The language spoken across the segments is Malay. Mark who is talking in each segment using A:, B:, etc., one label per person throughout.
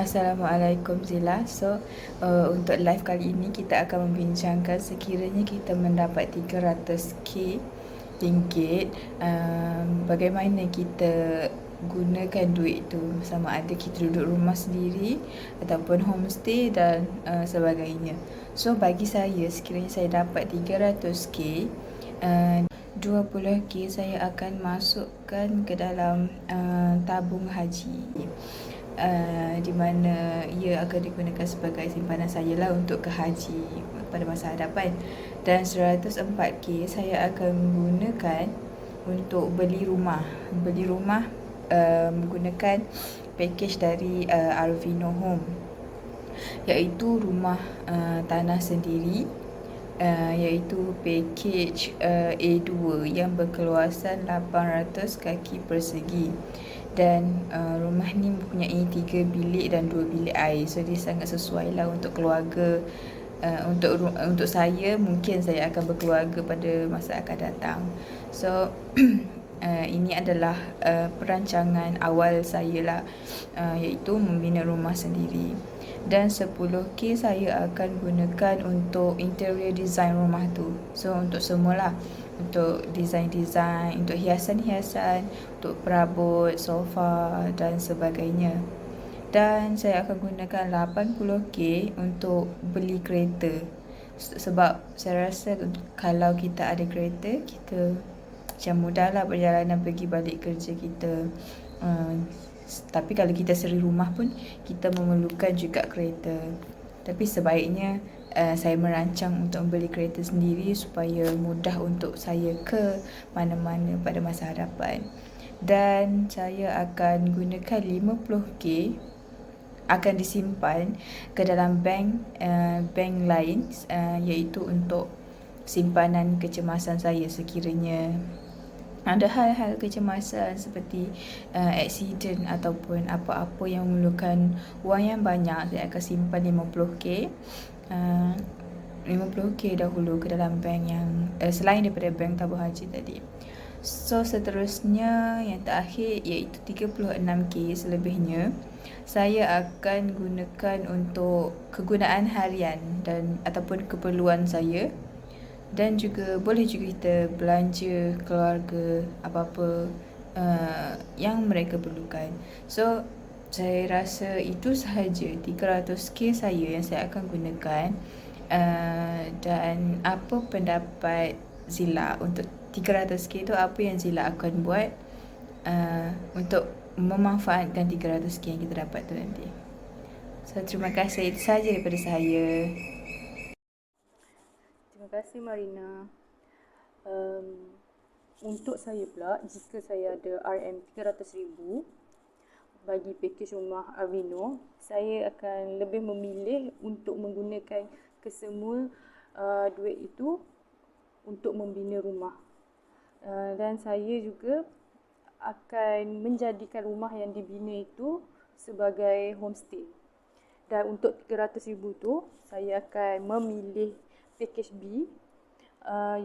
A: Assalamualaikum Zila. Untuk live kali ini kita akan membincangkan sekiranya kita mendapat 300k ringgit, bagaimana kita gunakan duit itu, sama ada kita duduk rumah sendiri ataupun homestay dan sebagainya. So bagi saya, sekiranya saya dapat 300k, 20k saya akan masukkan ke dalam tabung haji, di mana ia akan digunakan sebagai simpanan saya lah untuk ke haji pada masa hadapan. Dan 104k saya akan gunakan untuk beli rumah. Menggunakan package dari Arvino Home, iaitu rumah tanah sendiri, iaitu package A2 yang berkeluasan 800 kaki persegi. Dan rumah ni mempunyai 3 bilik dan 2 bilik air. So dia sangat sesuai lah untuk keluarga. Untuk saya, mungkin saya akan berkeluarga pada masa akan datang. So ini adalah perancangan awal saya lah, iaitu membina rumah sendiri. Dan 10k saya akan gunakan untuk interior design rumah tu. So untuk semualah, untuk design-design, untuk hiasan-hiasan, untuk perabot, sofa dan sebagainya. Dan saya akan gunakan 80k untuk beli kereta. Sebab saya rasa kalau kita ada kereta, kita macam mudahlah perjalanan pergi balik kerja kita. Tapi kalau kita seri rumah pun, kita memerlukan juga kereta. Tapi sebaiknya saya merancang untuk membeli kereta sendiri supaya mudah untuk saya ke mana-mana pada masa hadapan. Dan saya akan gunakan 50k akan disimpan ke dalam bank lain, iaitu untuk simpanan kecemasan saya sekiranya ada hal-hal kecemasan seperti accident ataupun apa-apa yang memerlukan wang yang banyak. Saya akan simpan 50k, 50k dahulu ke dalam bank yang selain daripada bank tabung haji tadi. So seterusnya, yang terakhir, iaitu 36k selebihnya saya akan gunakan untuk kegunaan harian dan ataupun keperluan saya. Dan juga boleh juga kita belanja keluarga apa-apa yang mereka perlukan. So saya rasa itu sahaja 300k saya yang saya akan gunakan. Dan apa pendapat Zila untuk 300k tu? Apa yang Zila akan buat untuk memanfaatkan 300k yang kita dapat tu nanti? So terima kasih, itu sahaja daripada saya.
B: Terima kasih Marina. Untuk saya pula, jika saya ada RM300,000 bagi pakej rumah Avino, saya akan lebih memilih untuk menggunakan kesemua duit itu untuk membina rumah. Dan saya juga akan menjadikan rumah yang dibina itu sebagai homestay. Dan untuk 300,000 tu, saya akan memilih package B,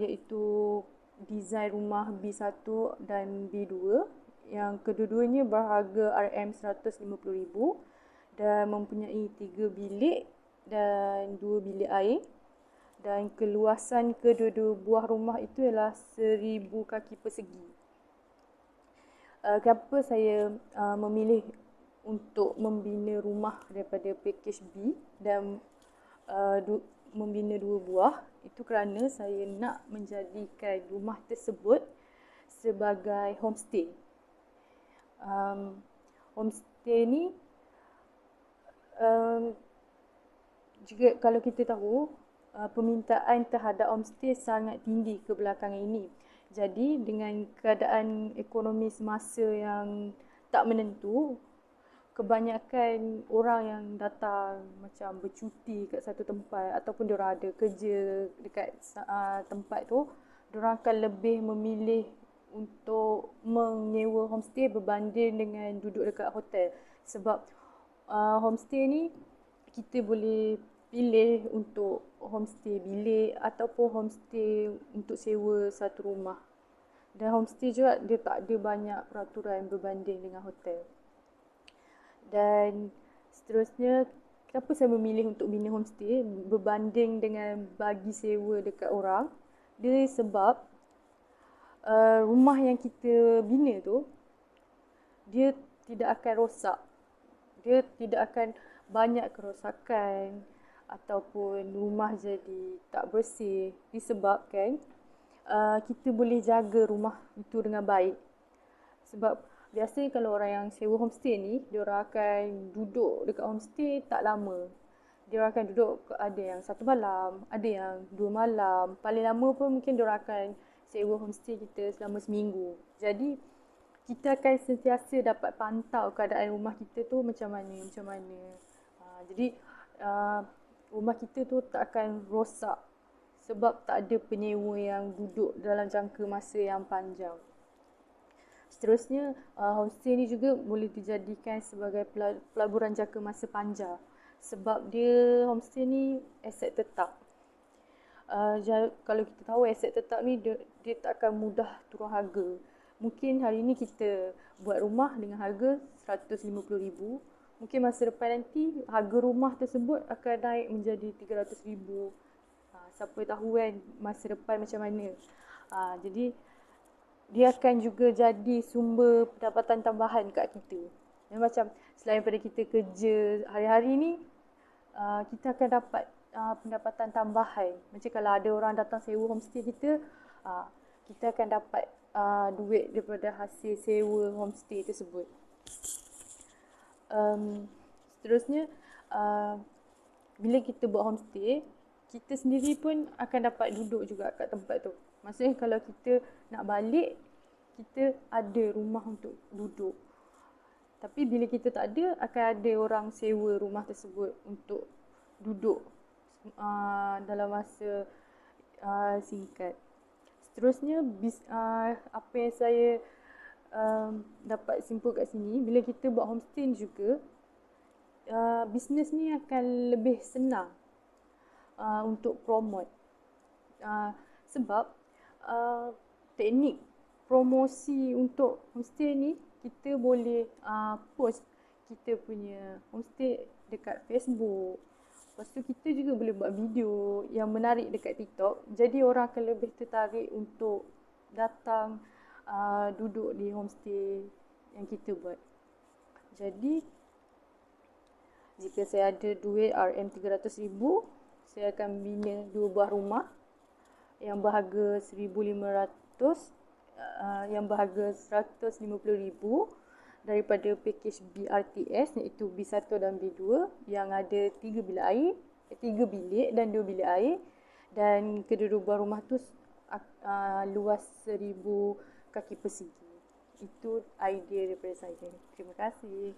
B: iaitu desain rumah B1 dan B2, yang kedua-duanya berharga RM150,000 dan mempunyai 3 bilik dan 2 bilik air. Dan keluasan kedua-dua buah rumah itu ialah 1,000 kaki persegi. Kenapa saya memilih untuk membina rumah daripada package B dan membina 2 buah? Itu kerana saya nak menjadikan rumah tersebut sebagai homestay. Homestay ni juga kalau kita tahu, permintaan terhadap homestay sangat tinggi kebelakangan ini. Jadi dengan keadaan ekonomi semasa yang tak menentu, kebanyakan orang yang datang macam bercuti kat satu tempat ataupun diorang ada kerja dekat tempat tu, diorang akan lebih memilih untuk menyewa homestay berbanding dengan duduk dekat hotel. Sebab homestay ni kita boleh pilih untuk homestay bilik ataupun homestay untuk sewa satu rumah. Dan homestay juga dia tak ada banyak peraturan berbanding dengan hotel. Dan Seterusnya, kenapa saya memilih untuk bina homestay berbanding dengan bagi sewa dekat orang? Dia sebab rumah yang kita bina tu, dia tidak akan rosak. Dia tidak akan banyak kerosakan ataupun rumah jadi tak bersih disebabkan kita boleh jaga rumah itu dengan baik. Sebab biasanya kalau orang yang sewa homestay ni, diorang akan duduk dekat homestay tak lama. Diorang akan duduk, ada yang 1 malam, ada yang 2 malam. Paling lama pun mungkin diorang akan sewa homestay kita selama seminggu. Jadi kita akan sentiasa dapat pantau keadaan rumah kita tu macam mana. Jadi rumah kita tu tak akan rosak sebab tak ada penyewa yang duduk dalam jangka masa yang panjang. Seterusnya, homestay ni juga boleh dijadikan sebagai pelaburan jangka masa panjang sebab dia homestay ni aset tetap. Kalau kita tahu aset tetap ni dia tak akan mudah turun harga. Mungkin hari ni kita buat rumah dengan harga RM150,000. Mungkin masa depan nanti harga rumah tersebut akan naik menjadi RM300,000. Siapa tahu kan masa depan macam mana. Jadi dia akan juga jadi sumber pendapatan tambahan kat kita. Dan macam selain daripada kita kerja hari-hari ni, kita akan dapat pendapatan tambahan. Macam kalau ada orang datang sewa homestay kita, kita akan dapat duit daripada hasil sewa homestay tersebut. Seterusnya, bila kita buat homestay, kita sendiri pun akan dapat duduk juga kat tempat tu. Maksudnya kalau kita nak balik, kita ada rumah untuk duduk. Tapi bila kita tak ada, akan ada orang sewa rumah tersebut untuk duduk dalam masa singkat. Seterusnya, apa yang saya dapat simpul kat sini, bila kita buat homestay juga, bisnes ni akan lebih senang untuk promote. Sebab teknik promosi untuk homestay ni, kita boleh post kita punya homestay dekat Facebook. Lepas tu kita juga boleh buat video yang menarik dekat TikTok. Jadi orang akan lebih tertarik untuk datang duduk di homestay yang kita buat. Jadi jika saya ada duit RM300,000, saya akan bina 2 buah rumah yang berharga RM1,500, yang berharga RM150,000 daripada pakej BRTS, iaitu B1 dan B2 yang ada 3 bilik dan 2 bilik air, dan kedua-dua buah rumah tu luas 1,000 kaki persegi. Itu idea daripada saya. Terima kasih.